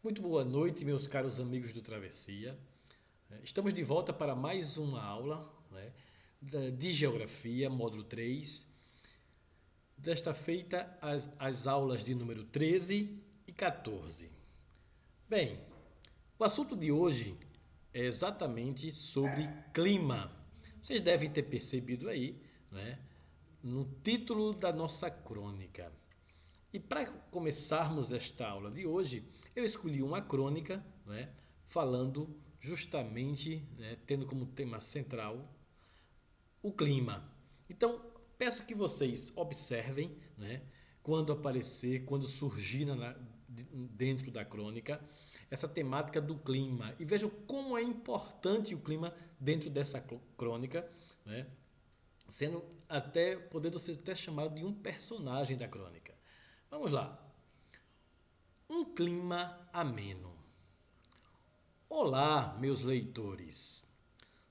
Muito boa noite, meus caros amigos do Travessia. Estamos de volta para mais uma aula, né, de Geografia, módulo 3. Desta feita, as aulas de número 13 e 14. Bem, o assunto de hoje é exatamente sobre clima. Vocês devem ter percebido aí, né, no título da nossa crônica. E para começarmos esta aula de hoje, eu escolhi uma crônica, né, falando justamente, né, tendo como tema central o clima. Então, peço que vocês observem, né, quando aparecer, quando surgir dentro da crônica, essa temática do clima e vejam como é importante o clima dentro dessa crônica, né, sendo até podendo ser até chamado de um personagem da crônica. Vamos lá. Um clima ameno. Olá, meus leitores.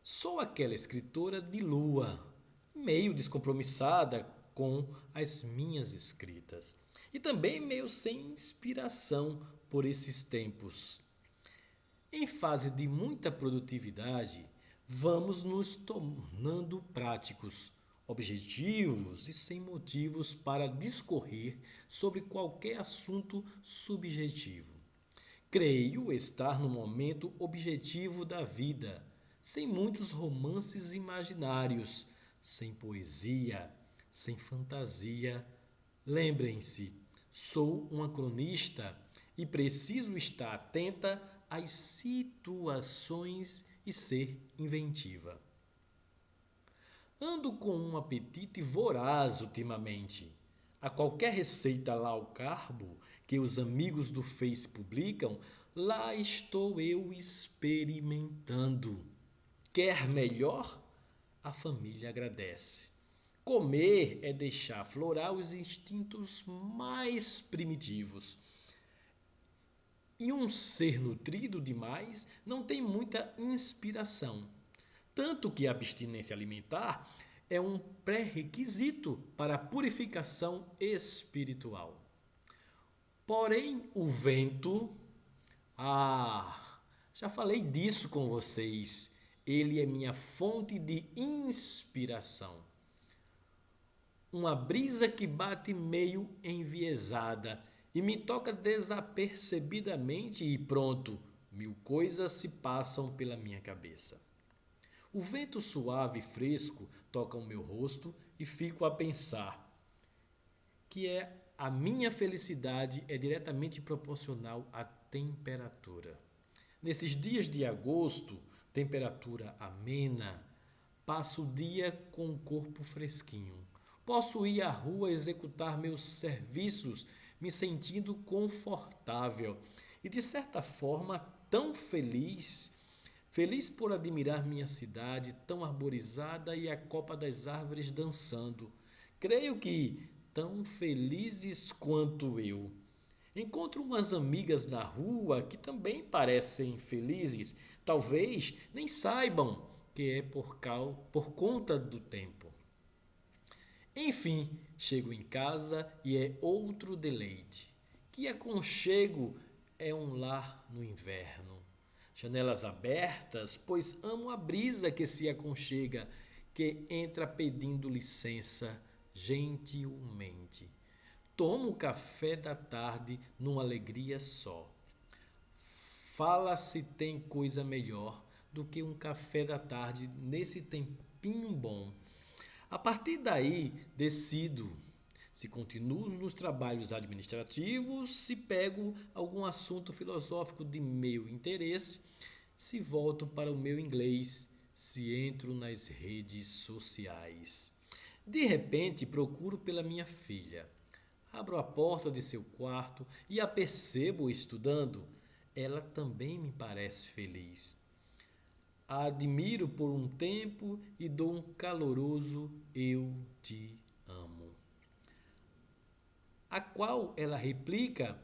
Sou aquela escritora de lua, meio descompromissada com as minhas escritas e também meio sem inspiração por esses tempos. Em fase de muita produtividade, vamos nos tornando práticos, objetivos e sem motivos para discorrer sobre qualquer assunto subjetivo. Creio estar no momento objetivo da vida, sem muitos romances imaginários, sem poesia, sem fantasia. Lembrem-se, sou uma cronista e preciso estar atenta às situações e ser inventiva. Ando com um apetite voraz ultimamente. A qualquer receita low carbo que os amigos do Face publicam, lá estou eu experimentando. Quer melhor? A família agradece. Comer é deixar aflorar os instintos mais primitivos. E um ser nutrido demais não tem muita inspiração. Tanto que a abstinência alimentar é um pré-requisito para a purificação espiritual. Porém, o vento, já falei disso com vocês. Ele é minha fonte de inspiração. Uma brisa que bate meio enviesada e me toca desapercebidamente e pronto, mil coisas se passam pela minha cabeça. O vento suave e fresco toca o meu rosto e fico a pensar que a minha felicidade é diretamente proporcional à temperatura. Nesses dias de agosto, temperatura amena, passo o dia com o corpo fresquinho. Posso ir à rua executar meus serviços me sentindo confortável e de certa forma tão feliz. Feliz por admirar minha cidade tão arborizada e a copa das árvores dançando. Creio que tão felizes quanto eu. Encontro umas amigas na rua que também parecem felizes. Talvez nem saibam que é por conta do tempo. Enfim, chego em casa e é outro deleite. Que aconchego é um lar no inverno. Janelas abertas, pois amo a brisa que se aconchega, que entra pedindo licença gentilmente. Tomo o café da tarde numa alegria só. Fala se tem coisa melhor do que um café da tarde nesse tempinho bom. A partir daí, decido se continuo nos trabalhos administrativos, se pego algum assunto filosófico de meu interesse, se volto para o meu inglês, se entro nas redes sociais. De repente, procuro pela minha filha. Abro a porta de seu quarto e a percebo estudando. Ela também me parece feliz. A admiro por um tempo e dou um caloroso eu te amo. A qual ela replica,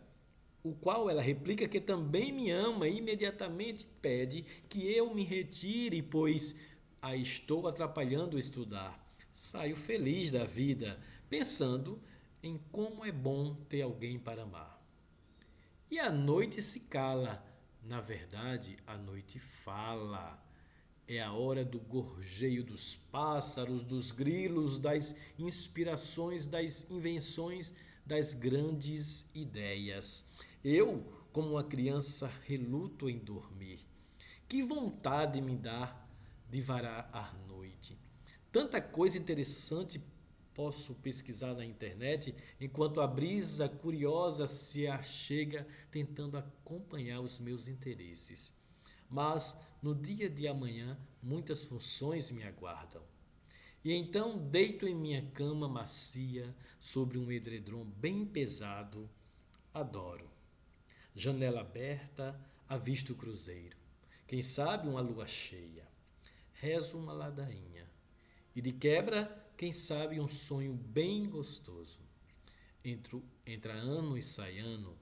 o qual ela replica que também me ama e imediatamente pede que eu me retire, pois a estou atrapalhando a estudar. Saio feliz da vida, pensando em como é bom ter alguém para amar. E a noite se cala. Na verdade, a noite fala. É a hora do gorjeio dos pássaros, dos grilos, das inspirações, das invenções, das grandes ideias. Eu, como uma criança, reluto em dormir. Que vontade me dá de varar a noite. Tanta coisa interessante posso pesquisar na internet enquanto a brisa curiosa se achega tentando acompanhar os meus interesses. Mas no dia de amanhã muitas funções me aguardam. E então deito em minha cama macia sobre um edredom bem pesado. Adoro. Janela aberta, avisto o cruzeiro. Quem sabe uma lua cheia. Rezo uma ladainha. E de quebra, quem sabe um sonho bem gostoso. Entra ano e sai ano,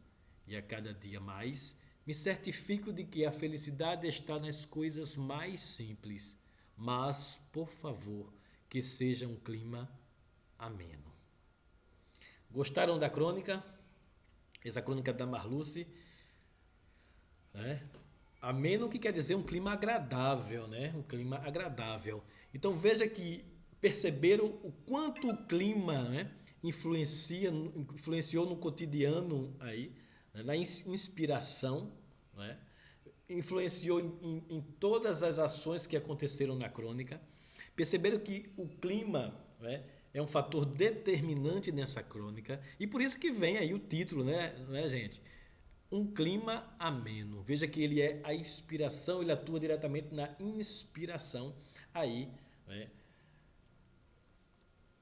e a cada dia mais me certifico de que a felicidade está nas coisas mais simples. Mas, por favor, que seja um clima ameno. Gostaram da crônica? Essa crônica da Marluce, né? Ameno, que quer dizer um clima agradável, né? Um clima agradável. Então veja que perceberam o quanto o clima, né, influenciou no cotidiano aí, né, na inspiração, né? Influenciou em todas as ações que aconteceram na crônica. Perceberam que o clima, né, é um fator determinante nessa crônica e por isso que vem aí o título, né, gente? Um clima ameno. Veja que ele é a inspiração, ele atua diretamente na inspiração aí, né,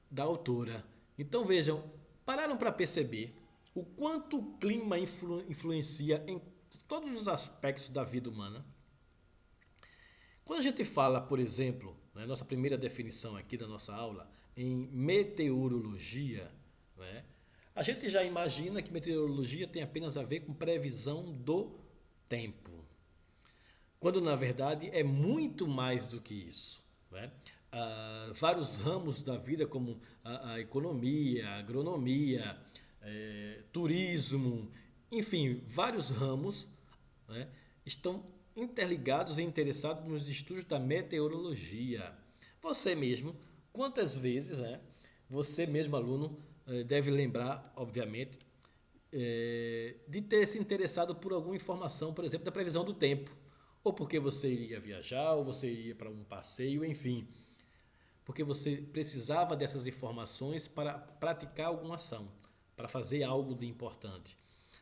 da autora. Então vejam, pararam para perceber o quanto o clima influencia em todos os aspectos da vida humana. Quando a gente fala, por exemplo, né, nossa primeira definição aqui da nossa aula, em meteorologia, né, a gente já imagina que meteorologia tem apenas a ver com previsão do tempo, quando na verdade é muito mais do que isso, né? Vários ramos da vida, como a economia, a agronomia, turismo, enfim, vários ramos, né, estão interligados e interessados nos estudos da meteorologia. Você mesmo, quantas vezes, né, você mesmo, aluno, deve lembrar, obviamente, de ter se interessado por alguma informação, por exemplo, da previsão do tempo, ou porque você iria viajar, ou você iria para um passeio, enfim, porque você precisava dessas informações para praticar alguma ação, para fazer algo de importante.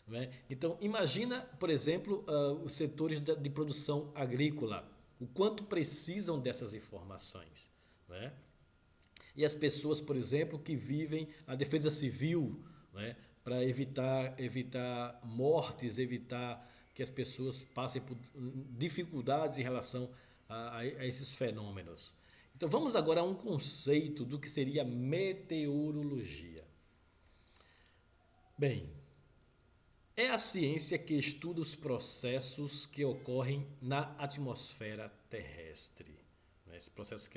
Não é? Então, imagina, por exemplo, os setores de produção agrícola, o quanto precisam dessas informações. Não é? E as pessoas, por exemplo, que vivem a defesa civil, não é? Para evitar mortes, evitar que as pessoas passem por dificuldades em relação a esses fenômenos. Então vamos agora a um conceito do que seria meteorologia. Bem, é a ciência que estuda os processos que ocorrem na atmosfera terrestre. Esse processo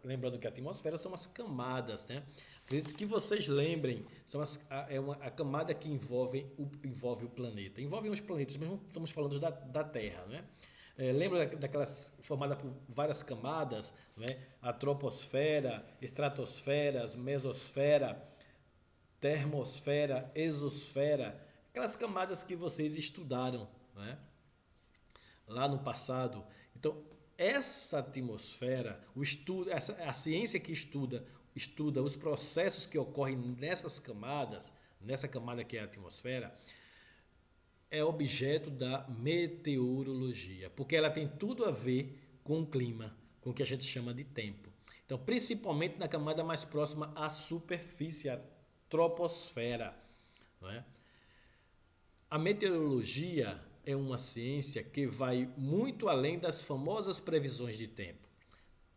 lembrando que a atmosfera são as camadas, né? Acredito que vocês lembrem, são a camada que envolve o planeta. Envolve os planetas, mas não estamos falando da Terra, né? Lembra daquelas formada por várias camadas, né? A troposfera, estratosfera, mesosfera, termosfera, exosfera, aquelas camadas que vocês estudaram, né, lá no passado. Então, essa atmosfera, a ciência que estuda os processos que ocorrem nessas camadas, nessa camada que é a atmosfera, é objeto da meteorologia, porque ela tem tudo a ver com o clima, com o que a gente chama de tempo. Então, principalmente na camada mais próxima à superfície, a troposfera. Não é? A meteorologia é uma ciência que vai muito além das famosas previsões de tempo.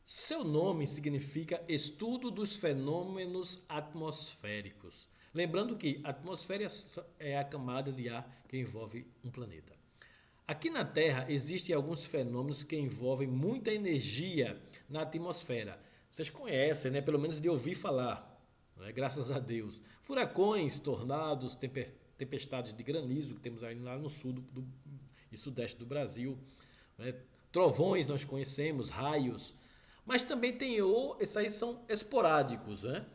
Seu nome significa estudo dos fenômenos atmosféricos. Lembrando que a atmosfera é a camada de ar que envolve um planeta. Aqui na Terra existem alguns fenômenos que envolvem muita energia na atmosfera. Vocês conhecem, né? Pelo menos de ouvir falar, né? Graças a Deus. Furacões, tornados, tempestades de granizo que temos aí lá no sul e sudeste do Brasil, né? Trovões nós conhecemos, raios, mas também esses aí são esporádicos, né?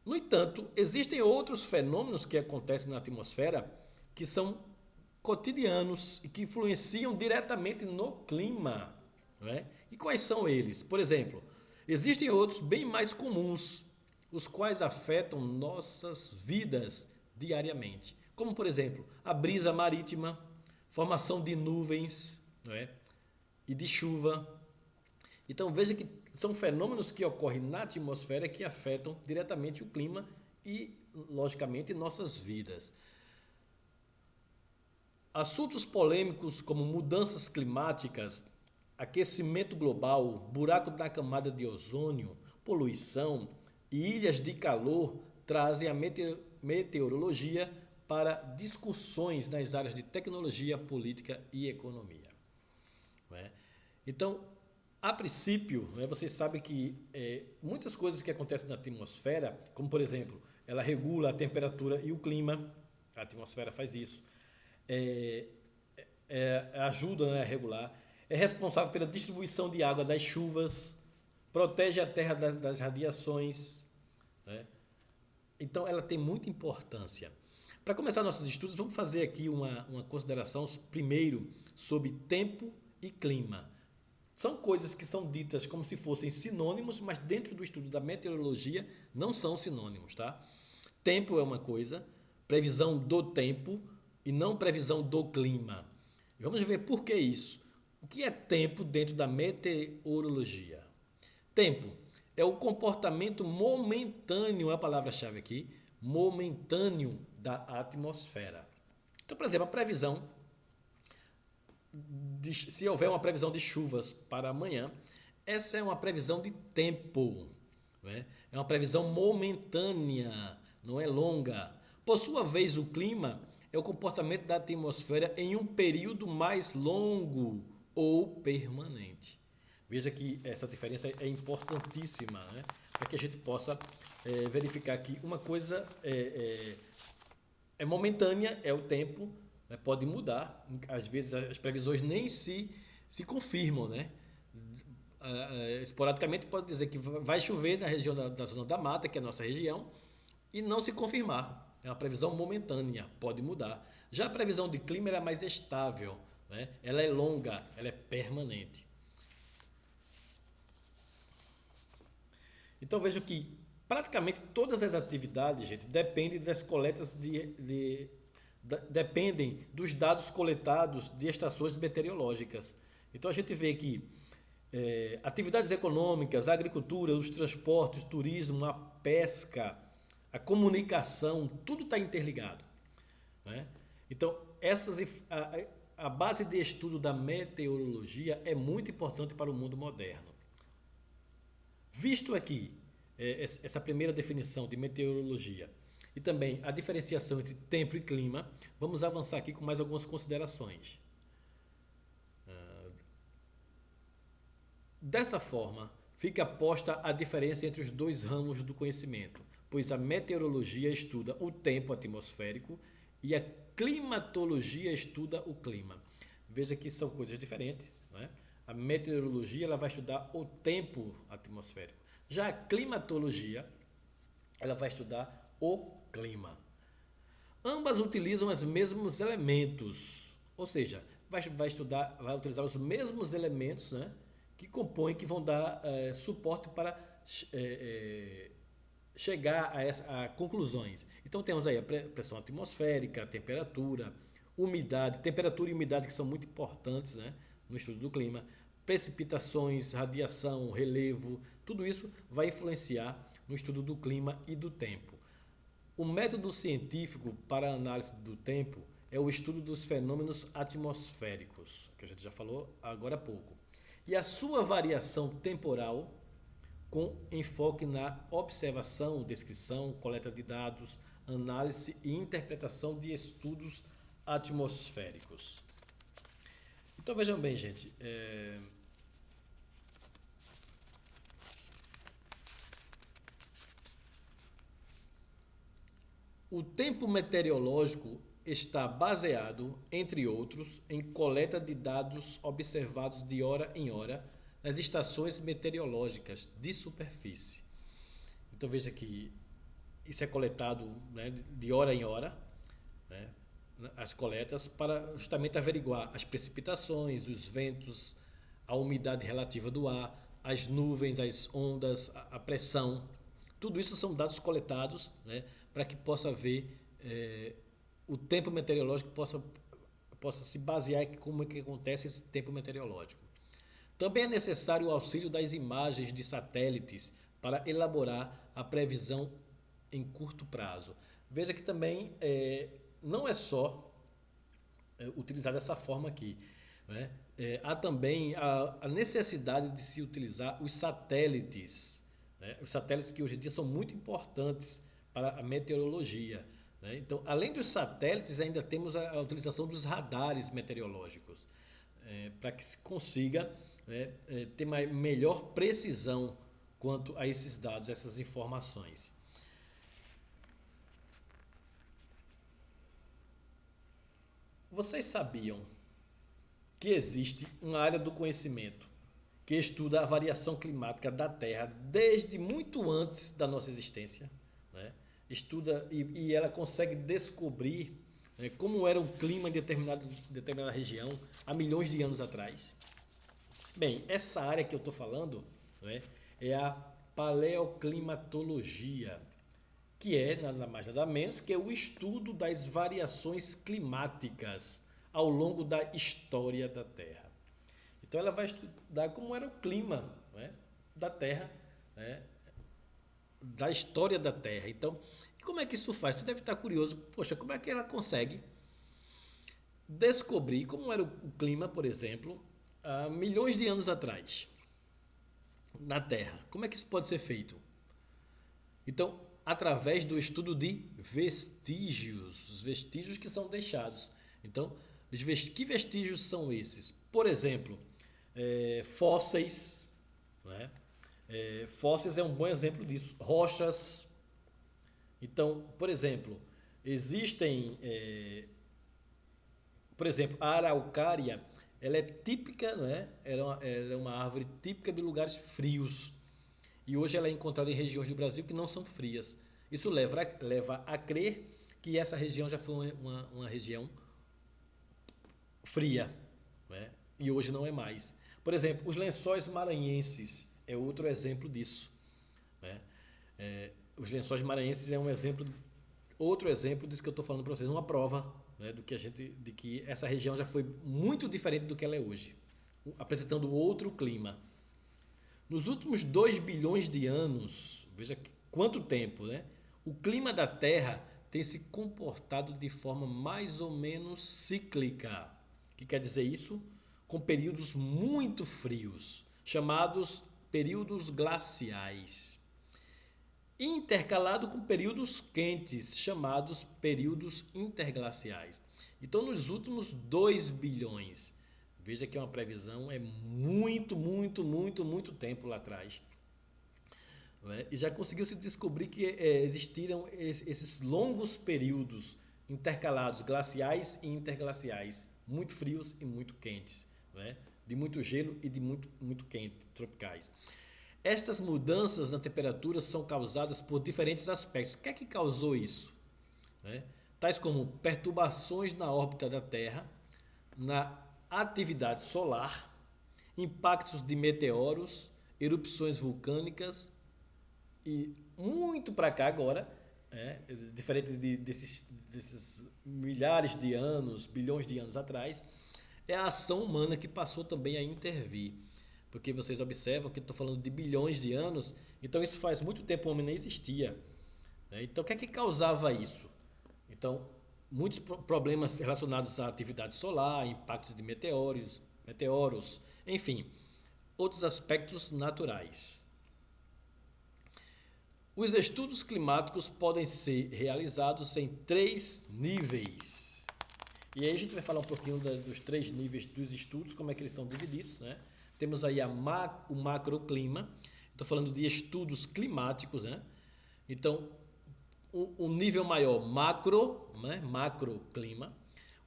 No entanto, existem outros fenômenos que acontecem na atmosfera que são cotidianos e que influenciam diretamente no clima, né? E quais são eles? Por exemplo, existem outros bem mais comuns, os quais afetam nossas vidas diariamente, como por exemplo, a brisa marítima, formação de nuvens, né? E de chuva. Então veja que são fenômenos que ocorrem na atmosfera que afetam diretamente o clima e, logicamente, nossas vidas. Assuntos polêmicos como mudanças climáticas, aquecimento global, buraco na camada de ozônio, poluição e ilhas de calor trazem a meteorologia para discussões nas áreas de tecnologia, política e economia. Né? Então, a princípio, né, vocês sabem que muitas coisas que acontecem na atmosfera, como por exemplo, ela regula a temperatura e o clima, a atmosfera faz isso, ajuda, né, a regular, é responsável pela distribuição de água das chuvas, protege a terra das radiações, né? Então ela tem muita importância. Para começar nossos estudos, vamos fazer aqui uma consideração primeiro sobre tempo e clima. São coisas que são ditas como se fossem sinônimos, mas dentro do estudo da meteorologia não são sinônimos, tá? Tempo é uma coisa, previsão do tempo e não previsão do clima. Vamos ver por que isso. O que é tempo dentro da meteorologia? Tempo é o comportamento momentâneo, é a palavra-chave aqui, momentâneo da atmosfera. Então, por exemplo, a previsão se houver uma previsão de chuvas para amanhã, essa é uma previsão de tempo, né? É uma previsão momentânea, não é longa. Por sua vez, o clima é o comportamento da atmosfera em um período mais longo ou permanente. Veja que essa diferença é importantíssima, né? Para que a gente possa verificar que uma coisa é momentânea, é o tempo, né? Pode mudar, às vezes as previsões nem se confirmam, né? Esporadicamente pode dizer que vai chover na região da zona da mata, que é a nossa região, e não se confirmar. É uma previsão momentânea, pode mudar. Já a previsão de clima é mais estável, né? Ela é longa, ela é permanente. Então vejo que praticamente todas as atividades, gente, dependem das coletas dependem dos dados coletados de estações meteorológicas. Então a gente vê que atividades econômicas, a agricultura, os transportes, o turismo, a pesca, a comunicação, tudo está interligado, né? Então a base de estudo da meteorologia é muito importante para o mundo moderno. Visto aqui essa primeira definição de meteorologia e também a diferenciação entre tempo e clima, vamos avançar aqui com mais algumas considerações. Dessa forma, fica posta a diferença entre os dois ramos do conhecimento, pois a meteorologia estuda o tempo atmosférico e a climatologia estuda o clima. Veja que são coisas diferentes, né? A meteorologia ela vai estudar o tempo atmosférico. Já a climatologia ela vai estudar o clima. Ambas utilizam os mesmos elementos, ou seja, vai utilizar os mesmos elementos, né, que compõem, que vão dar suporte para chegar a conclusões. Então temos aí a pressão atmosférica, a temperatura, umidade, temperatura e umidade que são muito importantes, né, no estudo do clima, precipitações, radiação, relevo, tudo isso vai influenciar no estudo do clima e do tempo. O método científico para a análise do tempo é o estudo dos fenômenos atmosféricos, que a gente já falou agora há pouco, e a sua variação temporal com enfoque na observação, descrição, coleta de dados, análise e interpretação de estudos atmosféricos. Então vejam bem, gente, O tempo meteorológico está baseado, entre outros, em coleta de dados observados de hora em hora nas estações meteorológicas de superfície. Então veja que isso é coletado, né, de hora em hora, né, as coletas para justamente averiguar as precipitações, os ventos, a umidade relativa do ar, as nuvens, as ondas, a pressão. Tudo isso são dados coletados, né, para que possa ver o tempo meteorológico, possa se basear em como é que acontece esse tempo meteorológico. Também é necessário o auxílio das imagens de satélites para elaborar a previsão em curto prazo. Veja que também não é só utilizar dessa forma aqui, né? Há também a necessidade de se utilizar os satélites, né? Os satélites que hoje em dia são muito importantes para a meteorologia, né? Então, além dos satélites, ainda temos a utilização dos radares meteorológicos, para que se consiga, né, ter melhor precisão quanto a esses dados, essas informações. Vocês sabiam que existe uma área do conhecimento que estuda a variação climática da Terra desde muito antes da nossa existência, né? Estuda e ela consegue descobrir, né, como era o clima em determinada região há milhões de anos atrás. Bem, essa área que eu estou falando, né, é a paleoclimatologia, que é nada mais nada menos que o estudo das variações climáticas ao longo da história da Terra. Então ela vai estudar como era o clima, né, da Terra, né, da história da Terra. Então, como é que isso faz? Você deve estar curioso, poxa, como é que ela consegue descobrir como era o clima, por exemplo, há milhões de anos atrás, na Terra? Como é que isso pode ser feito? Então, através do estudo de vestígios, os vestígios que são deixados. Então, que vestígios são esses? Por exemplo, fósseis, né? Fósseis é um bom exemplo disso. Rochas. Então, por exemplo, existem, por exemplo, a araucária, ela é típica, né? Ela é uma árvore típica de lugares frios. E hoje ela é encontrada em regiões do Brasil que não são frias. Isso leva a crer que essa região já foi uma região fria, né? E hoje não é mais. Por exemplo, os lençóis maranhenses é outro exemplo disso, né? Os lençóis maranhenses é outro exemplo disso que eu estou falando para vocês, uma prova, né, de que essa região já foi muito diferente do que ela é hoje, apresentando outro clima. Nos últimos 2 bilhões de anos, veja quanto tempo, né? O clima da Terra tem se comportado de forma mais ou menos cíclica. O que quer dizer isso? Com períodos muito frios, chamados períodos glaciais, intercalado com períodos quentes, chamados períodos interglaciais. Então, nos últimos 2 bilhões, veja que é uma previsão, é muito, muito, muito, muito tempo lá atrás, né? E já conseguiu se descobrir que existiram esses longos períodos intercalados, glaciais e interglaciais, muito frios e muito quentes, né? De muito gelo e de muito, muito quente, tropicais. Estas mudanças na temperatura são causadas por diferentes aspectos. O que é que causou isso, né? Tais como perturbações na órbita da Terra, na atividade solar, impactos de meteoros, erupções vulcânicas e muito para cá agora, diferente desses milhares de anos, bilhões de anos atrás, é a ação humana que passou também a intervir. Porque vocês observam que estou falando de bilhões de anos, então isso faz muito tempo o homem nem existia, né? Então o que é que causava isso? Então, muitos problemas relacionados à atividade solar, impactos de meteoros, enfim, outros aspectos naturais. Os estudos climáticos podem ser realizados em 3 níveis. E aí a gente vai falar um pouquinho dos 3 níveis dos estudos, como é que eles são divididos, né? Temos aí o macroclima, estou falando de estudos climáticos, né? Então, o nível maior, macro, né? Macroclima,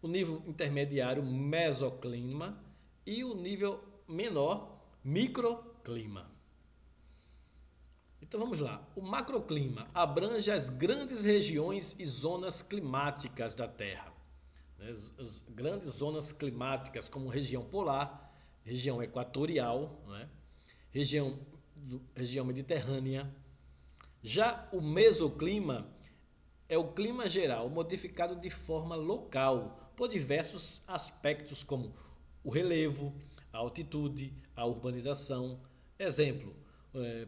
o nível intermediário, mesoclima, e o nível menor, microclima. Então vamos lá. O macroclima abrange as grandes regiões e zonas climáticas da Terra. As grandes zonas climáticas, como região polar, região equatorial, né? região mediterrânea. Já o mesoclima é o clima geral modificado de forma local por diversos aspectos como o relevo, a altitude, a urbanização.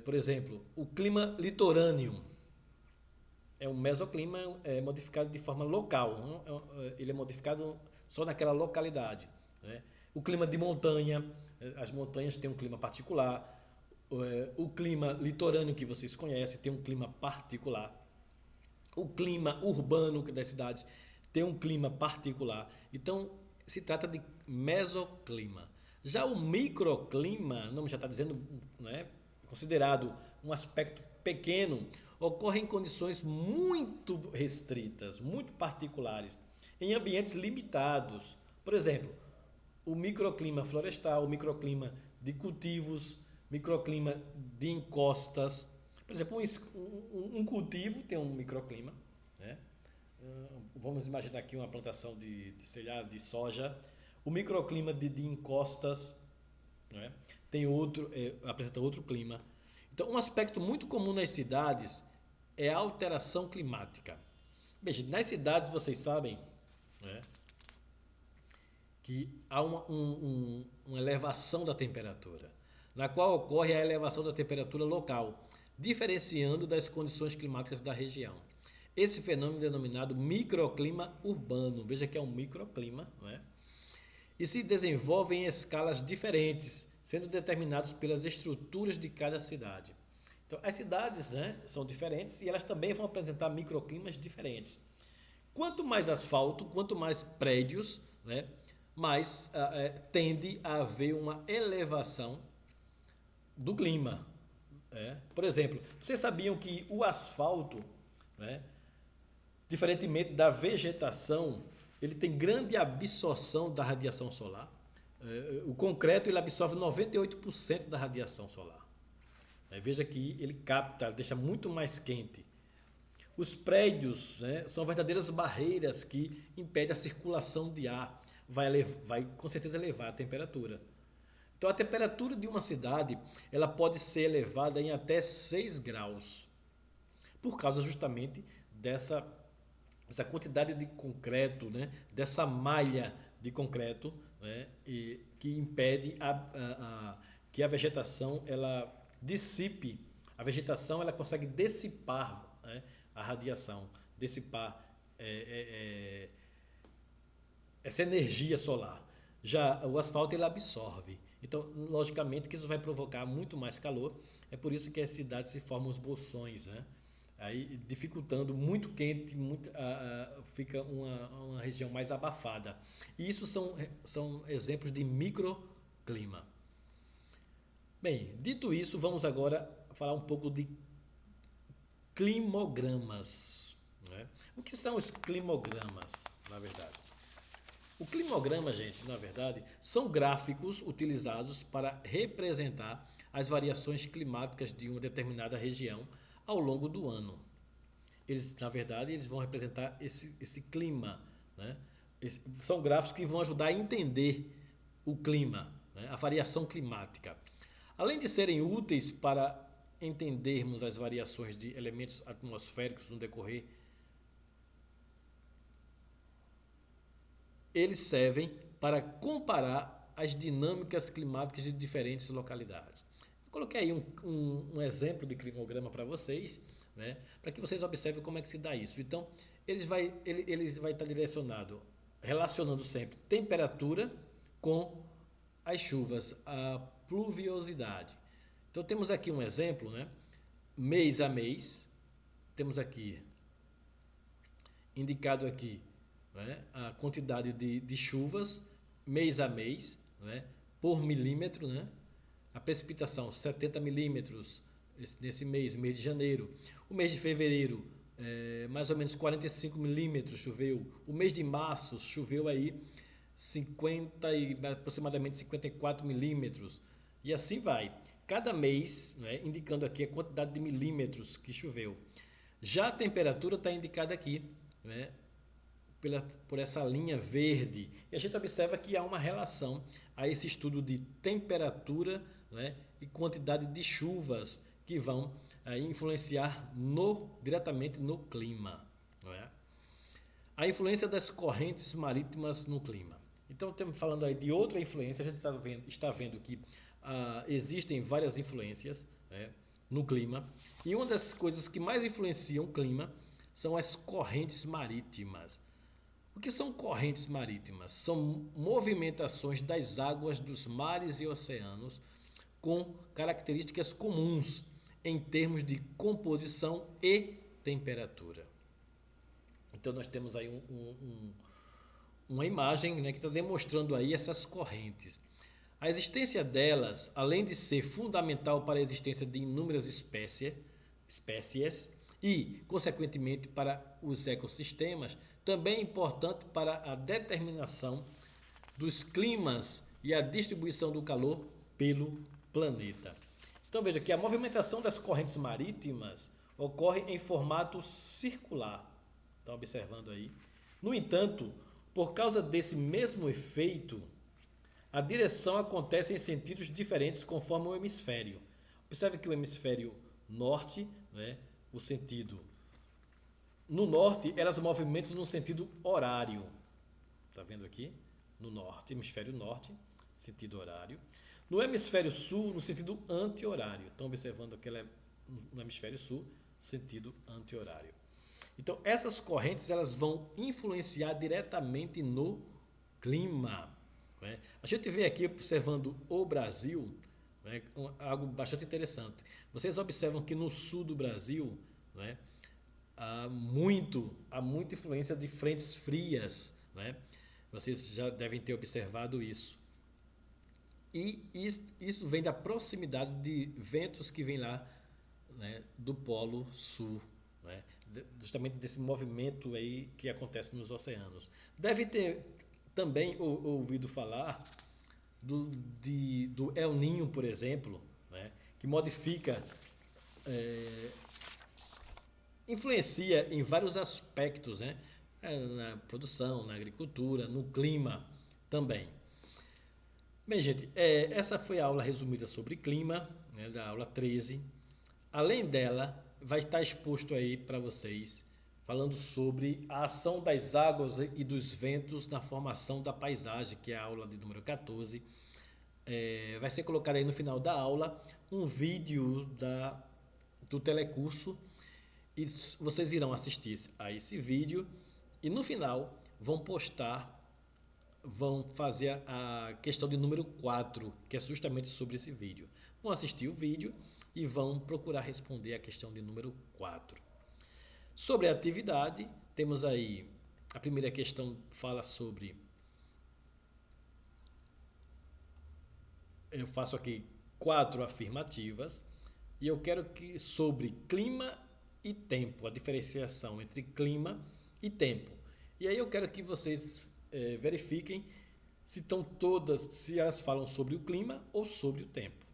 Por exemplo, o clima litorâneo é um mesoclima modificado de forma local, ele é modificado só naquela localidade. Né? O clima de montanha, as montanhas têm um clima particular, o clima litorâneo que vocês conhecem tem um clima particular, o clima urbano das cidades tem um clima particular. Então, se trata de mesoclima. Já o microclima, o nome já está dizendo, né, considerado um aspecto pequeno, ocorre em condições muito restritas, muito particulares, em ambientes limitados. Por exemplo, o microclima florestal, o microclima de cultivos, microclima de encostas. Por exemplo, um cultivo tem um microclima, né? Vamos imaginar aqui uma plantação de soja. O microclima de encostas, né? Apresenta outro clima. Então, um aspecto muito comum nas cidades é a alteração climática. Veja, nas cidades vocês sabem, né, que há uma elevação da temperatura, na qual ocorre a elevação da temperatura local, diferenciando das condições climáticas da região. Esse fenômeno é denominado microclima urbano, veja que é um microclima, não é? E se desenvolve em escalas diferentes, sendo determinados pelas estruturas de cada cidade. Então, as cidades, né, são diferentes e elas também vão apresentar microclimas diferentes. Quanto mais asfalto, quanto mais prédios, né, mais tende a haver uma elevação do clima. Por exemplo, vocês sabiam que o asfalto, né, diferentemente da vegetação, ele tem grande absorção da radiação solar. O concreto ele absorve 98% da radiação solar. Veja que ele capta, deixa muito mais quente. Os prédios, né, são verdadeiras barreiras que impedem a circulação de ar. Vai com certeza elevar a temperatura. Então a temperatura de uma cidade ela pode ser elevada em até 6 graus, por causa justamente essa quantidade de concreto, né, dessa malha de concreto, né, que impede que a vegetação ela dissipe. A vegetação ela consegue dissipar, né, a radiação, dissipar essa energia solar. Já o asfalto ele absorve. Então, logicamente que isso vai provocar muito mais calor. É por isso que as cidades se formam os bolsões, né? Aí dificultando, muito quente, fica uma região mais abafada. E isso são exemplos de microclima. Bem, dito isso, vamos agora falar um pouco de climogramas. Né? O que são os climogramas, na verdade? O climograma, gente, na verdade, são gráficos utilizados para representar as variações climáticas de uma determinada região ao longo do ano. Na verdade, eles vão representar esse clima. Né? São gráficos que vão ajudar a entender o clima, né? A variação climática. Além de serem úteis para entendermos as variações de elementos atmosféricos no decorrer, eles servem para comparar as dinâmicas climáticas de diferentes localidades. Eu coloquei aí um exemplo de climograma para vocês, né, para que vocês observem como é que se dá isso. Então, ele vai estar relacionando sempre temperatura com as chuvas, a pluviosidade. Então, temos aqui um exemplo, né, mês a mês, temos aqui indicado aqui, né, a quantidade de chuvas mês a mês, né, por milímetro, né, a precipitação 70 milímetros nesse mês de janeiro, o mês de fevereiro mais ou menos 45 milímetros choveu. O mês de março choveu aí aproximadamente 54 milímetros. E assim vai. Cada mês, né, indicando aqui a quantidade de milímetros que choveu. Já a temperatura está indicada aqui, né, por essa linha verde. E a gente observa que há uma relação a esse estudo de temperatura, né, e quantidade de chuvas que vão influenciar diretamente no clima. Não é? A influência das correntes marítimas no clima. Então, estamos falando aí de outra influência. A gente está vendo que existem várias influências, né, no clima. E uma das coisas que mais influenciam o clima são as correntes marítimas. O que são correntes marítimas? São movimentações das águas dos mares e oceanos com características comuns em termos de composição e temperatura. Então nós temos aí uma imagem, né, que está demonstrando aí essas correntes. A existência delas, além de ser fundamental para a existência de inúmeras espécies e, consequentemente, para os ecossistemas, também é importante para a determinação dos climas e a distribuição do calor pelo planeta. Então veja que a movimentação das correntes marítimas ocorre em formato circular. Estão observando aí? No entanto, por causa desse mesmo efeito, a direção acontece em sentidos diferentes conforme o hemisfério. Observe que o hemisfério norte, né, o sentido no norte, elas movimentam no sentido horário. Está vendo aqui? No norte, hemisfério norte, sentido horário. No hemisfério sul, no sentido anti-horário. Estão observando que ela é no hemisfério sul, sentido anti-horário. Então, essas correntes elas vão influenciar diretamente no clima. Né? A gente vê aqui, observando o Brasil, né, algo bastante interessante. Vocês observam que no sul do Brasil, né, há muita influência de frentes frias. Né? Vocês já devem ter observado isso. E isso vem da proximidade de ventos que vêm lá, né, do Polo Sul, né, justamente desse movimento aí que acontece nos oceanos. Deve ter também ouvido falar do El Niño, por exemplo, né, que modifica, influencia em vários aspectos, né, na produção, na agricultura, no clima também. Bem, gente, essa foi a aula resumida sobre clima, né, da aula 13. Além dela, vai estar exposto aí para vocês, falando sobre a ação das águas e dos ventos na formação da paisagem, que é a aula de número 14. Vai ser colocado aí no final da aula um vídeo do telecurso e vocês irão assistir a esse vídeo e no final vão fazer a questão de número 4, que é justamente sobre esse vídeo. Vão assistir o vídeo e vão procurar responder a questão de número 4. Sobre a atividade, temos aí, a primeira questão fala sobre, eu faço aqui 4 afirmativas, e eu quero que sobre clima e tempo, a diferenciação entre clima e tempo. E aí eu quero que vocês verifiquem se elas falam sobre o clima ou sobre o tempo.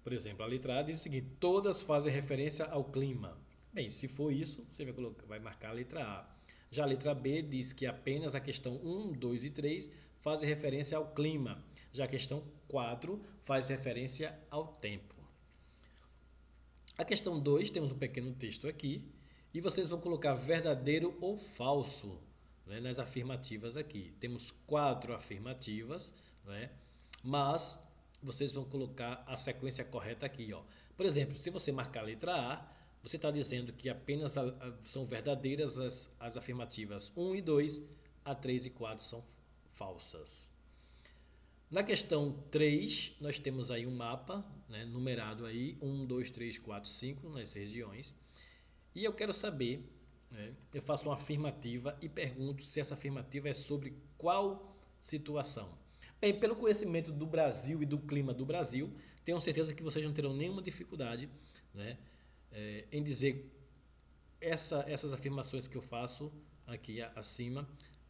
Por exemplo, a letra A diz o seguinte: todas fazem referência ao clima. Bem, se for isso, você vai marcar a letra A. Já a letra B diz que apenas a questão 1, 2 e 3 fazem referência ao clima. Já a questão 4 faz referência ao tempo. A questão 2, temos um pequeno texto aqui, e vocês vão colocar verdadeiro ou falso, né, nas afirmativas aqui. Temos 4 afirmativas, né, mas vocês vão colocar a sequência correta aqui. Ó. Por exemplo, se você marcar a letra A, você está dizendo que apenas são verdadeiras as afirmativas 1 e 2, a 3 e 4 são falsas. Na questão 3, nós temos aí um mapa, né, numerado aí 1, 2, 3, 4, 5 nas regiões. E eu quero saber, né, eu faço uma afirmativa e pergunto se essa afirmativa é sobre qual situação. Bem, pelo conhecimento do Brasil e do clima do Brasil, tenho certeza que vocês não terão nenhuma dificuldade, né, em dizer essas afirmações que eu faço aqui acima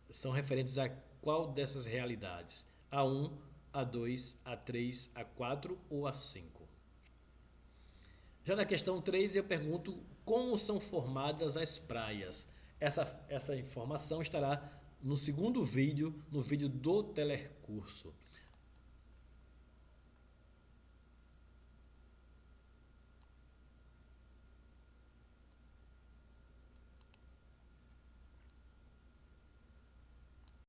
são referentes a qual dessas realidades? A1, A2, A3, A4 ou A5? Já na questão 3 eu pergunto como são formadas as praias. Essa informação estará no segundo vídeo, no vídeo do telecurso.